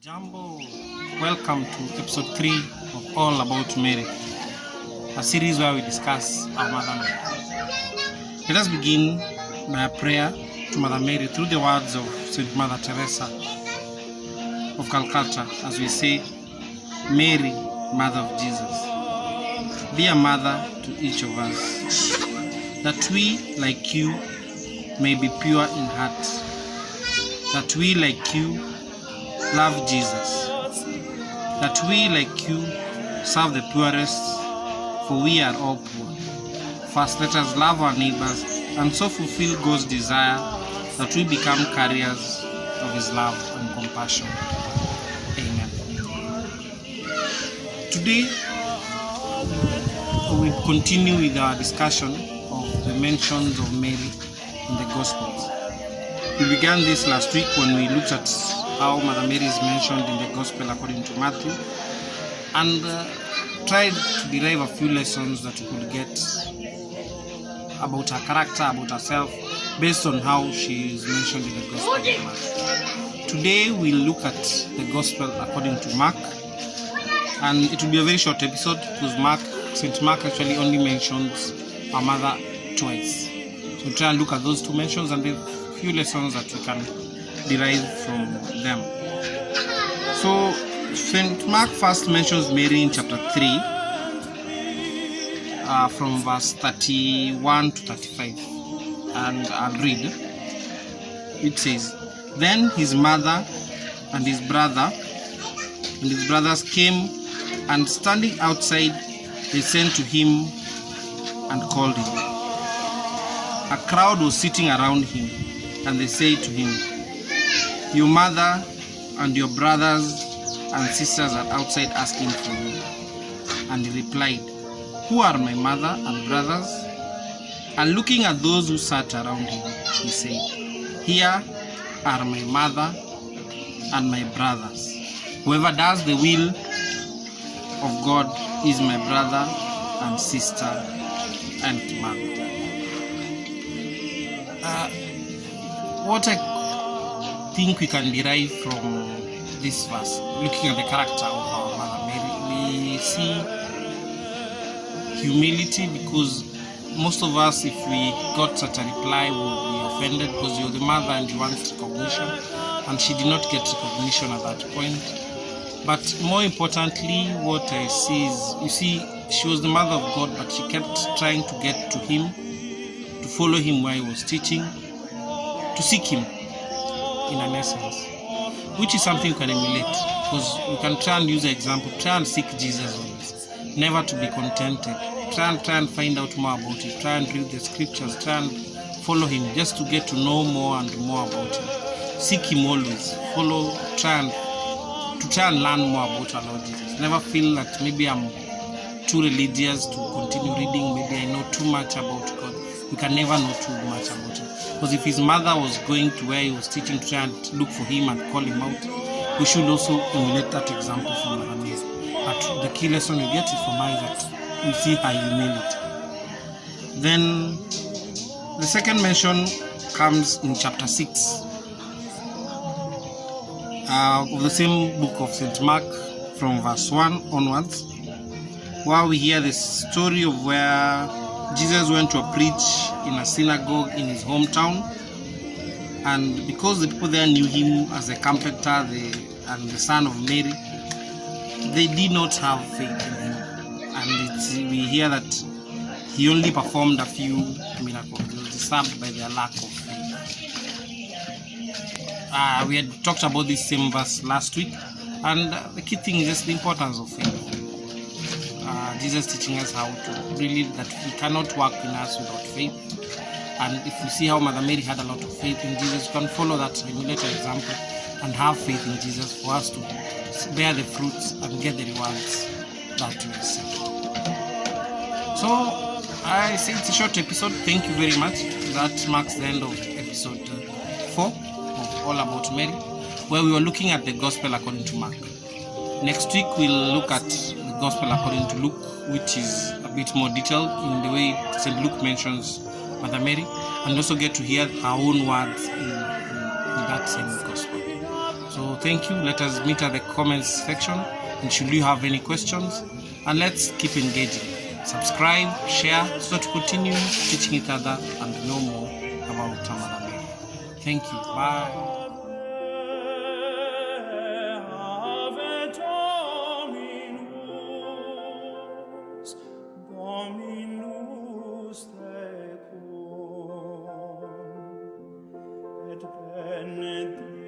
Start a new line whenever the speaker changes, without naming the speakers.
Jambo, welcome to episode 3 of All About Mary, a series where we discuss our Mother Mary. Let us begin by a prayer to Mother Mary through the words of St. Mother Teresa of Calcutta, as we say, Mary, Mother of Jesus. Be a mother to each of us, that we, like you, may be pure in heart, that we, like you, love Jesus, that we, like you, serve the poorest, for we are all poor. First, let us love our neighbors and so fulfill God's desire that we become carriers of His love and compassion. Amen. Today, we continue with our discussion of the mentions of Mary in the Gospels. We began this last week when we looked at how Mother Mary is mentioned in the Gospel according to Matthew, and tried to derive a few lessons that we could get about her character, about herself, based on how she is mentioned in the Gospel of Mark. Today we'll look at the Gospel according to Mark, and it will be a very short episode because St. Mark actually only mentions our mother twice. So we'll try and look at those two mentions and the few lessons that we can derive from them. So St. Mark first mentions Mary in chapter 3 from verse 31 to 35, and I'll read. It says, "Then his mother and his brothers came, and standing outside they sent to him and called him. A crowd was sitting around him, and they said to him, 'Your mother and your brothers and sisters are outside asking for you.' And he replied, 'Who are my mother and brothers?' And looking at those who sat around him, he said, 'Here are my mother and my brothers. Whoever does the will of God is my brother and sister and mother.'" What I think we can derive from this verse, looking at the character of our Mother Mary, we see humility, because most of us, if we got such a reply, we would be offended because you're the mother and you want recognition, and she did not get recognition at that point. But more importantly, what I see is, you see, she was the mother of God, but she kept trying to get to him, to follow him where he was teaching, to seek him in an essence, which is something you can emulate, because we can try and use the example, try and seek Jesus always, never to be contented, try and find out more about him, try and read the scriptures, try and follow him just to get to know more and more about him. Seek him always, follow, try and learn more about our Lord Jesus. Never feel that maybe I'm too religious to continue reading, maybe I know too much about God. We can never know too much about him, because if his mother was going to where he was teaching to try and look for him and call him out, we should also emulate that example from Mother Mary. But the key lesson we get from her is that we see her humility. Then the second mention comes in chapter 6 of the same book of St. Mark, from verse 1 onwards, where we hear the story of where Jesus went to preach in a synagogue in his hometown, and because the people there knew him as a carpenter and the son of Mary, they did not have faith in him, and we hear that he only performed a few miracles. He was disturbed by their lack of faith. We had talked about this same verse last week, and the key thing is just the importance of faith. Jesus teaching us how to believe that we cannot work in us without faith. And if we see how Mother Mary had a lot of faith in Jesus, we can follow that emulated example and have faith in Jesus for us to bear the fruits and get the rewards that we seek. So I say it's a short episode. Thank you very much. That marks the end of episode 4 of All About Mary, where we were looking at the Gospel according to Mark. Next week we'll look at the Gospel according to Luke, which is a bit more detailed in the way St. Luke mentions Mother Mary, and also get to hear her own words in that same Gospel. So So thank you. Let us meet at the comments section, and should you have any questions, and let's keep engaging. Subscribe, share, so to continue teaching each other and know more about Mother Mary. Thank you. Bye.
Et